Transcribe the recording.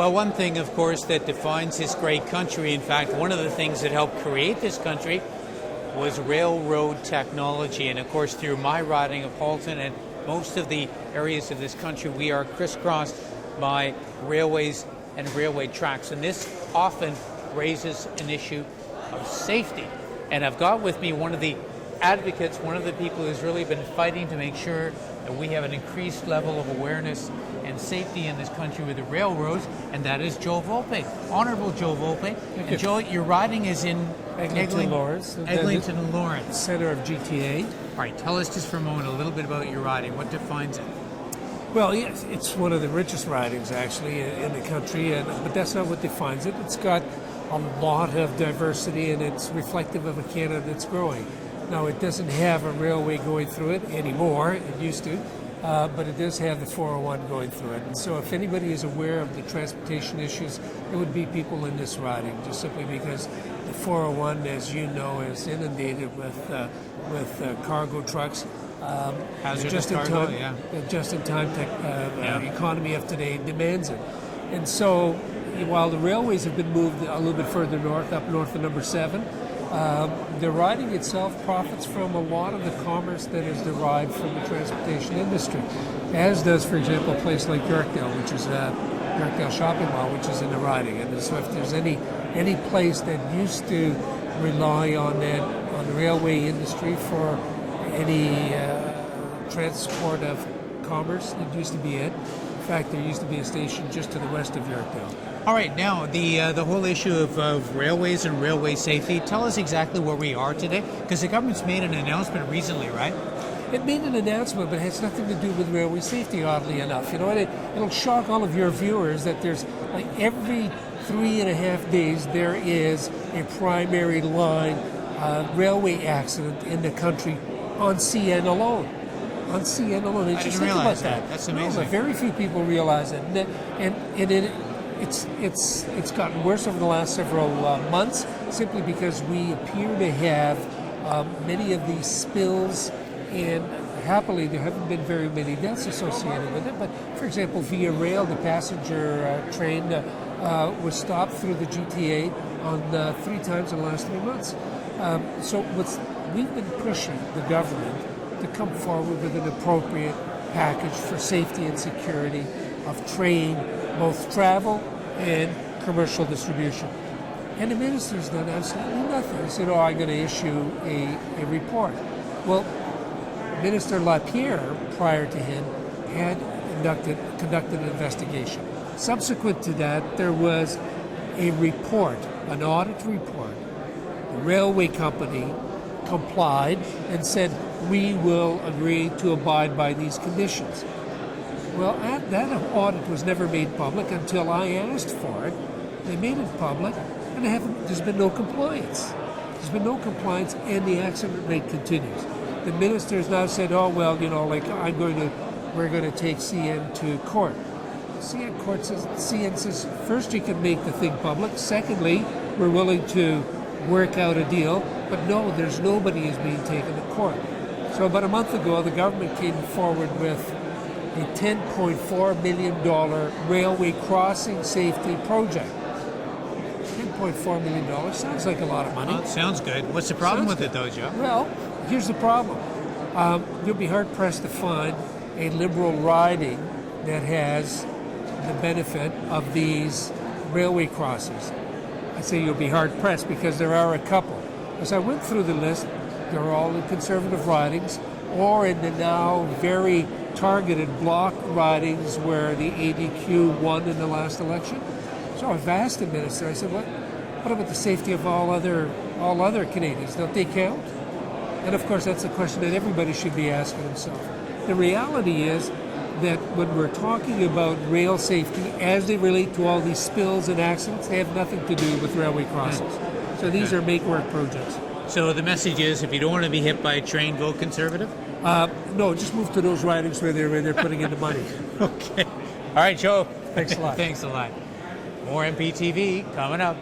Well, one thing, of course, that defines this great country, in fact, one of the things that helped create this country was railroad technology. And, of course, through my riding of Halton and most of the areas of this country, we are crisscrossed by railways and railway tracks. And this often raises an issue of safety. And I've got with me one of the advocates, one of the people who's really been fighting to make sure that we have an increased level of awareness and safety in this country with the railroads, and that is Joe Volpe. Honorable Joe Volpe. And Joe, your riding is in Eglinton, Lawrence. Eglinton and Lawrence. Center of GTA. All right, tell us just for a moment a little bit about your riding. What defines it? Well, yes, it's one of the richest ridings, actually, in the country, but that's not what defines it. It's got a lot of diversity, and it's reflective of a Canada that's growing. Now, it doesn't have a railway going through it anymore. It used to. But it does have the 401 going through it. And so if anybody is aware of the transportation issues, it would be people in this riding, just simply because the 401, as you know, is inundated with cargo trucks. Hazardous cargo, yeah. Just-in-time economy of today demands it. And so while the railways have been moved a little bit further north, up north of number 7, the riding itself profits from a lot of the commerce that is derived from the transportation industry, as does, for example, a place like Yorkdale, which is Yorkdale Shopping Mall, which is in the riding. And so if there's any place that used to rely on the railway industry for any transport of commerce, it used to be it. In fact, there used to be a station just to the west of Yorkdale. All right, now the whole issue of railways and railway safety. Tell us exactly where we are today, because the government's made an announcement recently, right? It made an announcement, but it has nothing to do with railway safety, oddly enough. You know, it'll shock all of your viewers that there's, like, every 3.5 days there is a primary line railway accident in the country on CN alone. On CN alone. I didn't realize that. That's amazing. No, but very few people realize it. It's gotten worse over the last several months, simply because we appear to have many of these spills, and happily there haven't been very many deaths associated with it. But for example, via rail, the passenger train was stopped through the GTA on 3 times in the last 3 months. So we've been pushing the government to come forward with an appropriate package for safety and security of train, both travel and commercial distribution. And the minister's done absolutely nothing. He said, I'm going to issue a report. Well, Minister LaPierre, prior to him, had conducted an investigation. Subsequent to that, there was a report, an audit report. The railway company complied and said, we will agree to abide by these conditions. Well, that audit was never made public until I asked for it. They made it public, and there's been no compliance. There's been no compliance, and the accident rate continues. The minister has now said, we're going to take CN to court. CN says, first, you can make the thing public. Secondly, we're willing to work out a deal. But no, there's nobody is being taken to court. So about a month ago, the government came forward with a $10.4 million railway crossing safety project. $10.4 million sounds like a lot of money. Well, it sounds good. What's the problem with it, though, Joe? Well, here's the problem. You'll be hard-pressed to find a Liberal riding that has the benefit of these railway crossings. I say you'll be hard-pressed because there are a couple. As I went through the list, they're all in Conservative ridings or in the now very targeted bloc ridings where the ADQ won in the last election. So I've asked the minister, I said, what about the safety of all other Canadians? Don't they count? And of course, that's a question that everybody should be asking themselves. The reality is that when we're talking about rail safety, as they relate to all these spills and accidents, they have nothing to do with railway crossings. So these are make-work projects. So the message is, if you don't want to be hit by a train, vote Conservative? No, just move to those ridings where they're putting in the money. Okay. All right, Joe. Thanks a lot. Thanks a lot. More MPtv coming up.